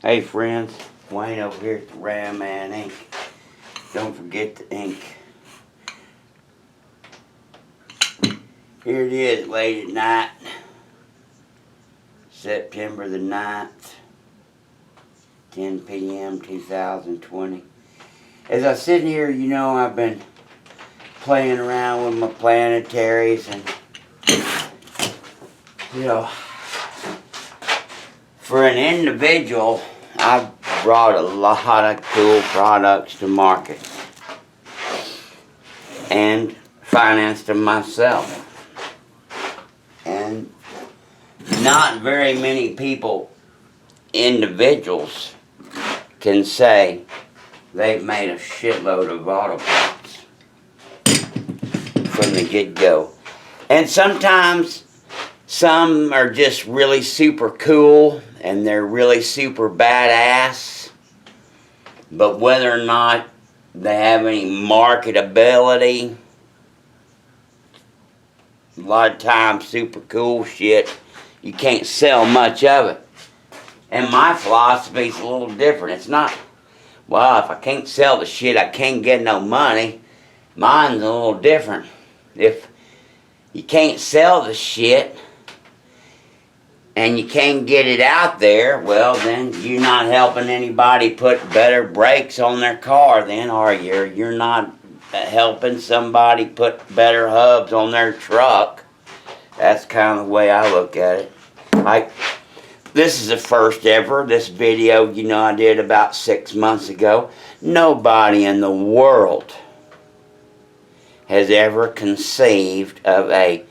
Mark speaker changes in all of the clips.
Speaker 1: Hey friends, Wayne over here at the Ram Man Ink. Don't forget the ink. Here it is, late at night, September the 9th, 10 p.m. 2020. As I sit here, I've been playing around with my Plantaries and, for an individual, I've brought a lot of cool products to market and financed them myself. And not very many people, individuals, can say they've made a shitload of auto parts from the get-go. And sometimes some are just really super cool and they're really super badass, but whether or not they have any marketability, a lot of times super cool shit, you can't sell much of it. And my philosophy is a little different. It's not, well, if I can't sell the shit, I can't get no money. Mine's a little different. If you can't sell the shit and you can't get it out there, well, then you're not helping anybody put better brakes on their car then, are you? You're not helping somebody put better hubs on their truck. That's kind of the way I look at it. Like, this is the first ever, this video, I did about 6 months ago. Nobody in the world has ever conceived of a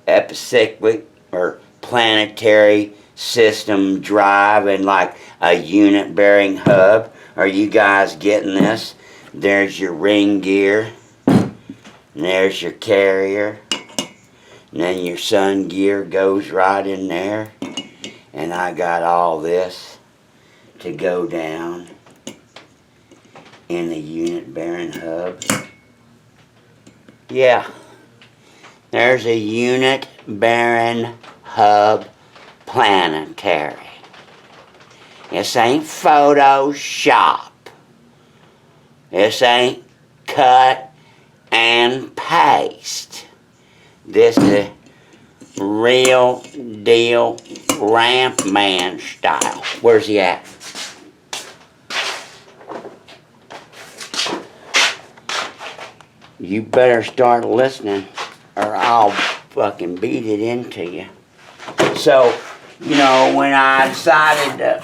Speaker 1: epicyclic or planetary system drive and like a unit bearing hub. Are you guys getting this? There's your ring gear, and there's your carrier, and then your sun gear goes right in there, and I got all this to go down in the unit bearing hub. Yeah, there's a unit bearing hub planetary. This ain't Photoshop. This ain't cut and paste. This is real deal Ramp Man style. Where's he at? You better start listening or I'll fucking beat it into you. So, when I decided to,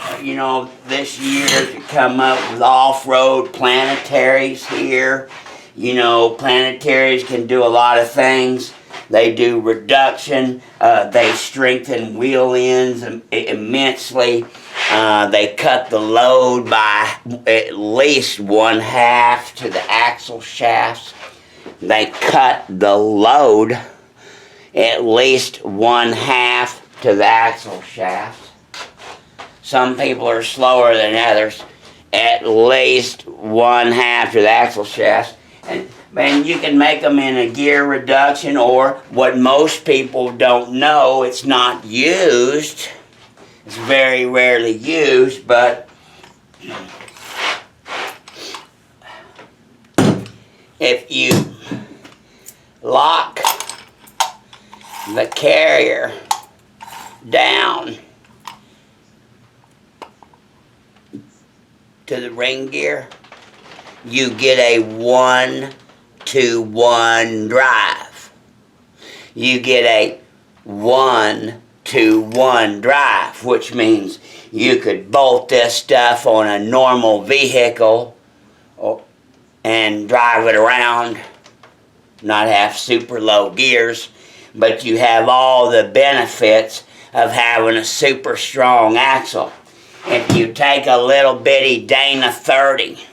Speaker 1: this year to come up with off-road planetaries here, planetaries can do a lot of things. They do reduction, they strengthen wheel ends immensely, they cut the load by at least 1/2 to the axle shafts. They cut the load at least 1/2 to the axle shafts. Some people are slower than others. At least 1/2 to the axle shafts. And you can make them in a gear reduction, or what most people don't know, it's not used. It's very rarely used, but if you lock the carrier down to the ring gear, you get a 1-to-1 drive. You get a 1-to-1 drive, which means you could bolt this stuff on a normal vehicle and drive it around, not have super low gears, but you have all the benefits of having a super strong axle. If you take a little bitty Dana 30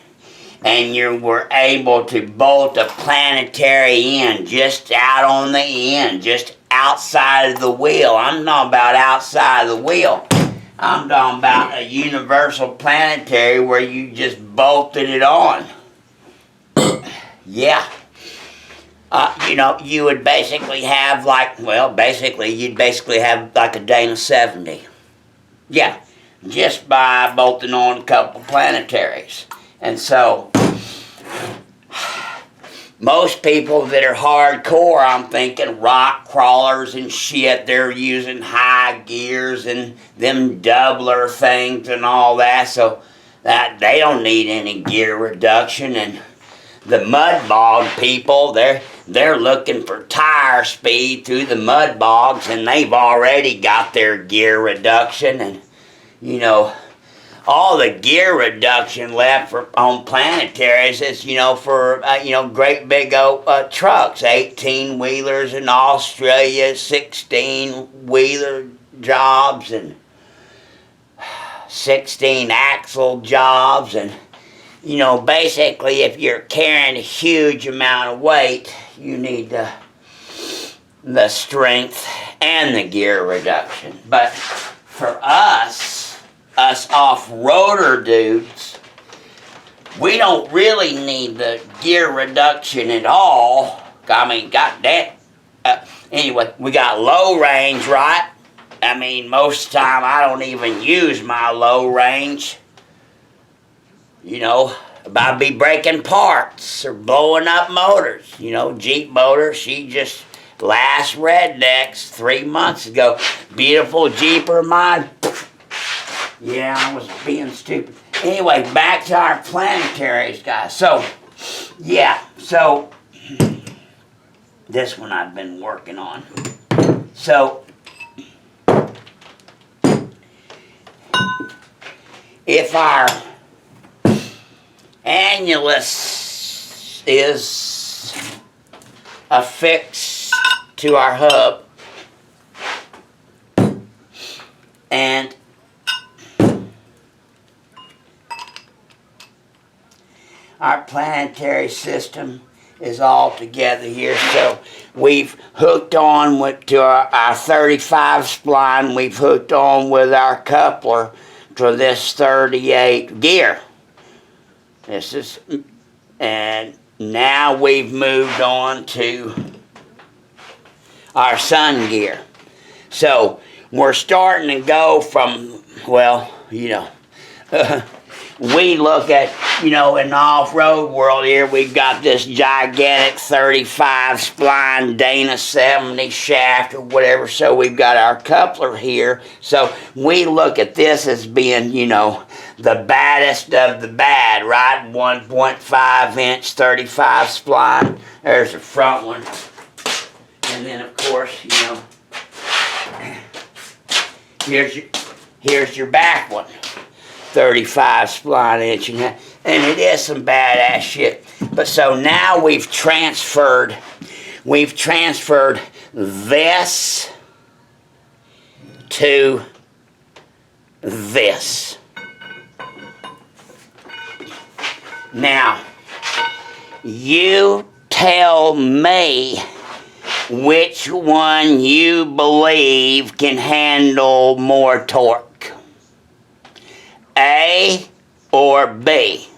Speaker 1: and you were able to bolt a planetary in just out on the end, just outside of the wheel. I'm not about outside of the wheel. I'm talking about a universal planetary where you just bolted it on. Yeah. You would basically have you'd basically have like a Dana 70. Yeah. just by bolting on a couple planetaries. And so, most people that are hardcore, I'm thinking rock crawlers and shit, they're using high gears and them doubler things and all that, so that they don't need any gear reduction. And the mud bog people, they're looking for tire speed through the mud bogs, and they've already got their gear reduction. And you know, all the gear reduction left on planetaries is, for great big old trucks, 18-wheelers in Australia, 16-wheeler jobs, and 16-axle jobs. And basically, if you're carrying a huge amount of weight, you need the strength and the gear reduction. But for us off-roader dudes, we don't really need the gear reduction at all. I mean, got that. Anyway, we got low range, right? I mean, most of the time I don't even use my low range. I'd be breaking parts or blowing up motors. Jeep motor, she just last rednecks 3 months ago. Beautiful Jeeper of mine. Yeah, I was being stupid. Anyway, back to our planetaries, guys. So, yeah, this one I've been working on. So, if our annulus is affixed to our hub, and our planetary system is all together here. So we've hooked on to our 35 spline, we've hooked on with our coupler to this 38 gear. And now we've moved on to our sun gear. So we're starting to go from, we look at, in the off-road world here, we've got this gigantic 35 spline Dana 70 shaft or whatever, so we've got our coupler here. So we look at this as being, the baddest of the bad, right? 1.5 inch 35 spline. There's the front one. And then, of course, here's your back one. 35 spline inch, and it is some badass shit. But so now we've transferred this to this. Now, you tell me which one you believe can handle more torque. A or B?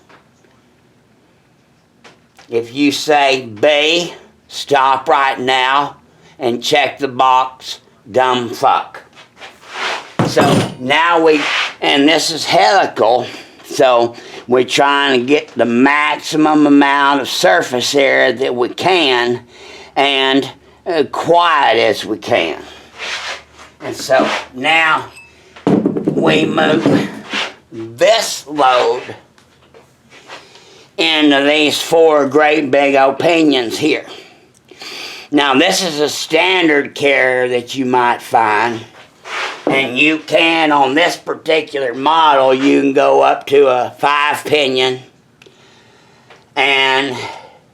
Speaker 1: If you say B, stop right now and check the box, dumb fuck. So now and this is helical, so we're trying to get the maximum amount of surface area that we can and quiet as we can. And so now we move this load into these 4 great big opinions here. Now this is a standard carrier that you might find, and you can, on this particular model, you can go up to a 5 pinion, and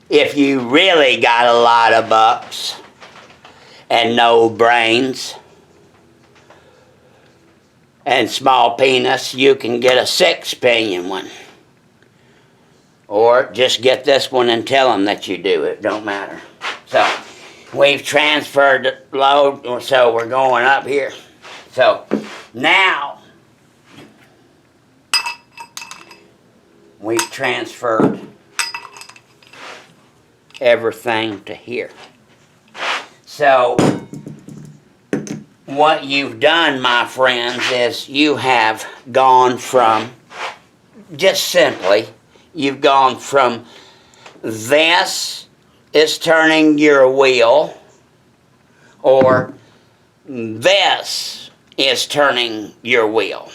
Speaker 1: if you really got a lot of bucks and no brains and small penis, you can get a 6 pinion one. Or just get this one and tell them that you do. It don't matter. So we've transferred the load, so we're going up here. So now we've transferred everything to here. So what you've done, my friends, is you have gone from, just simply, you've gone from this is turning your wheel, or this is turning your wheel.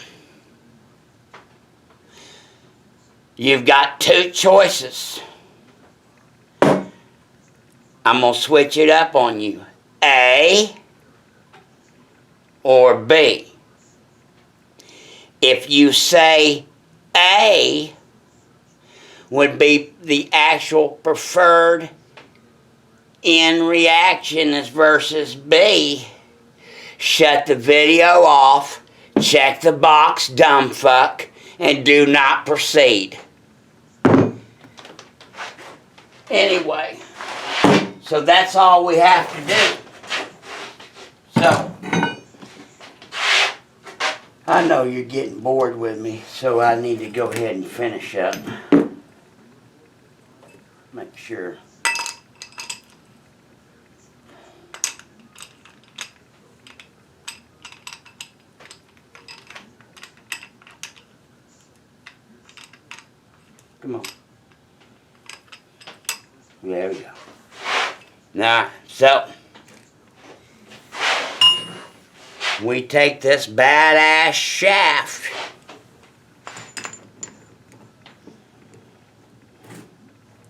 Speaker 1: You've got two choices. I'm going to switch it up on you. A or B. If you say A would be the actual preferred in reaction as versus B, shut the video off, check the box, dumb fuck, and do not proceed. Anyway, so that's all we have to do. So, I know you're getting bored with me, so I need to go ahead and finish up. Make sure. Come on. There we go. Now, so we take this badass shaft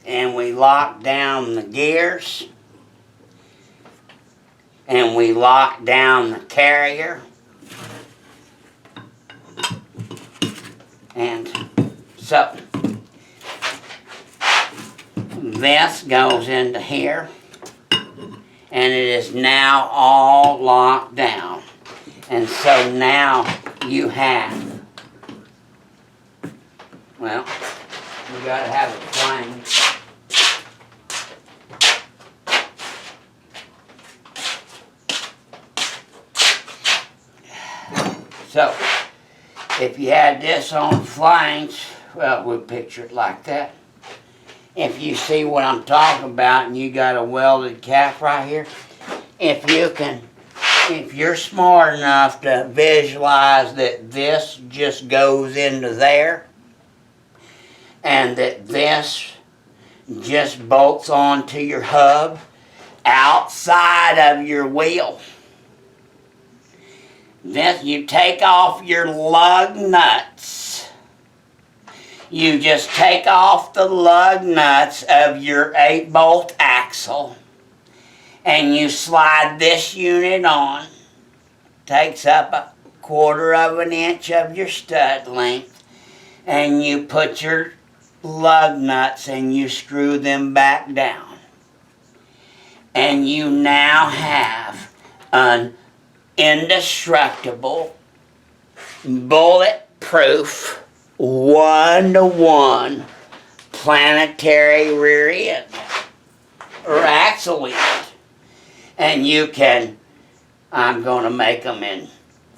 Speaker 1: and we lock down the gears and we lock down the carrier, and so this goes into here, and it is now all locked down. And so now you have, well, we gotta have it flame. So, if you had this on flange, well, we'll picture it like that. If you see what I'm talking about and you got a welded cap right here, if you're smart enough to visualize that this just goes into there and that this just bolts onto your hub outside of your wheel, then you take off your lug nuts. You just take off the lug nuts of your 8-bolt axle and you slide this unit on. Takes up 1/4 of an inch of your stud length, and you put your lug nuts and you screw them back down. And you now have an indestructible, bulletproof, 1-to-1 planetary rear end or axle end. And you can, I'm going to make them in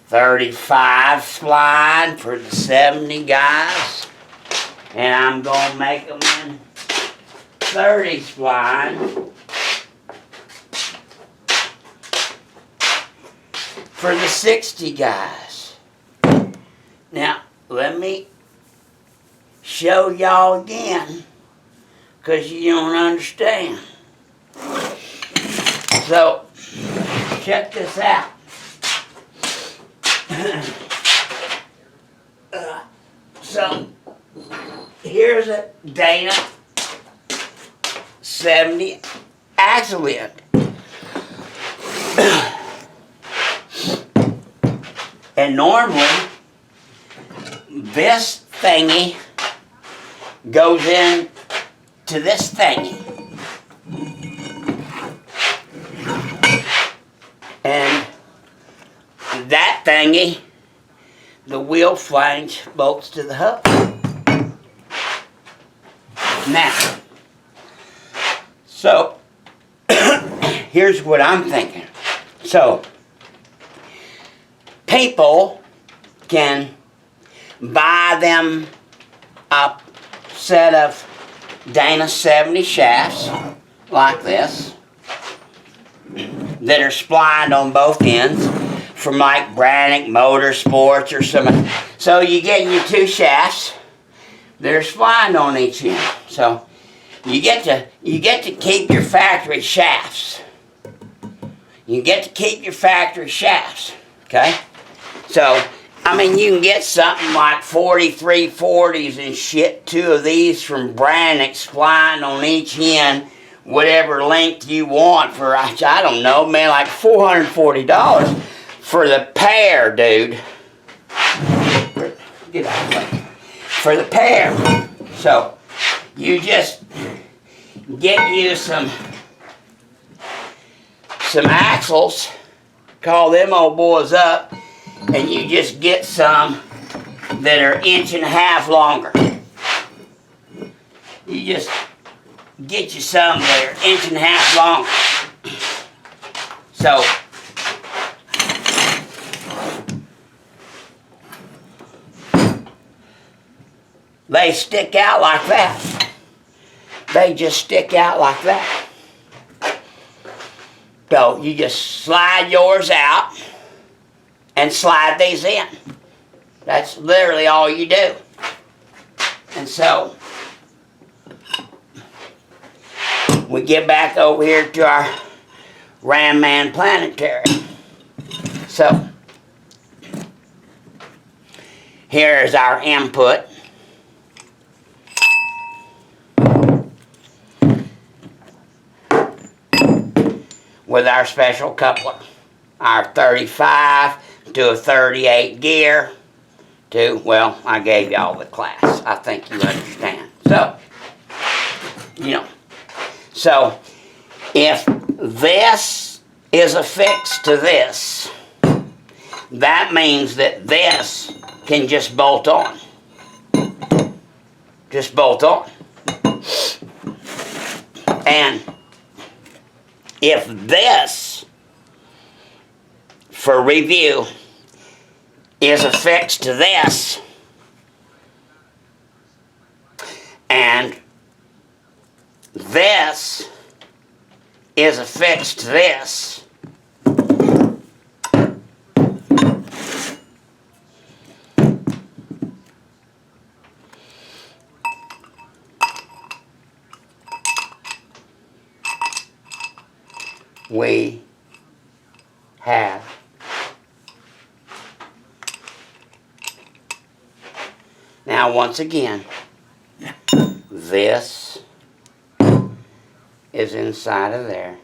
Speaker 1: 35 spline for the 70 guys, and I'm going to make them in 30 spline for the 60 guys. Now, let me show y'all again, because you don't understand. So, check this out. So, here's a Dana 70 axle end. And normally, this thingy goes in to this thingy. And that thingy, the wheel flange bolts to the hub. Now, so, here's what I'm thinking. So, people can buy them a set of Dana 70 shafts like this that are splined on both ends from like Brannick Motorsports or something. So you get your 2 shafts. They're splined on each end. So you get to keep your factory shafts. You get to keep your factory shafts. Okay? So, I mean, you can get something like 4340s and shit, 2 of these from Brannick splined on each end, whatever length you want for, I don't know, man, like $440 for the pair, dude. Get out of the way. For the pair. So, you just get you some axles, call them old boys up, and you just get some that are 1.5 inches longer. You just get you some that are 1.5 inches longer. So, they stick out like that. They just stick out like that. So you just slide yours out and slide these in. That's literally all you do. And so we get back over here to our Ram Man Planetary. So here's our input. With our special coupler, our 35 to a 38 gear to, well, I gave y'all the class. I think you understand. So, you know, so if this is affixed to this, that means that this can just bolt on. Just bolt on. And if this, for review, is affixed to this, and this is affixed to this, we have now once again this is inside of there.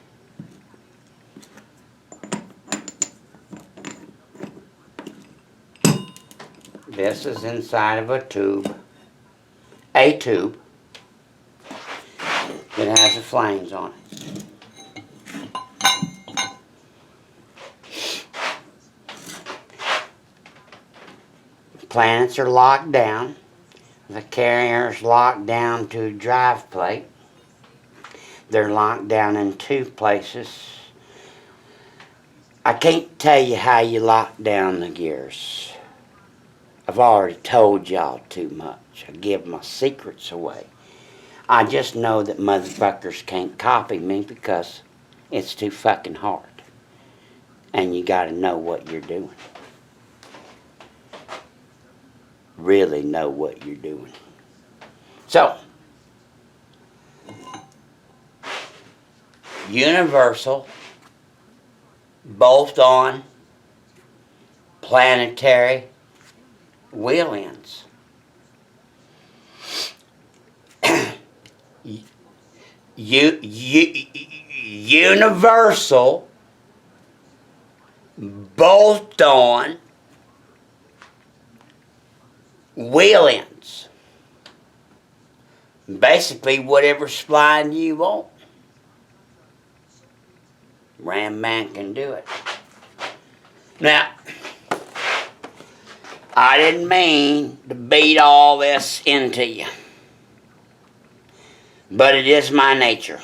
Speaker 1: This is inside of a tube that has the flames on it. Planets are locked down. The carrier is locked down to drive plate. They're locked down in 2 places. I can't tell you how you lock down the gears. I've already told y'all too much. I give my secrets away. I just know that motherfuckers can't copy me because it's too fucking hard. And you gotta know what you're doing. Really know what you're doing. So, universal, bolt-on, planetary wheel ends. Universal, bolt-on wheel ends. Basically, whatever spline you want. Ram Man can do it. Now, I didn't mean to beat all this into you, but it is my nature.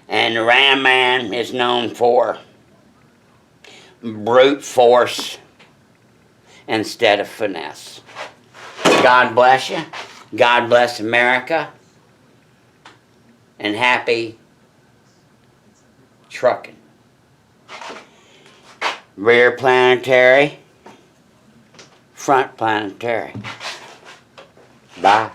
Speaker 1: And the Ram Man is known for brute force instead of finesse. God bless you. God bless America. And happy trucking. Rear planetary. Front planetary. Bye.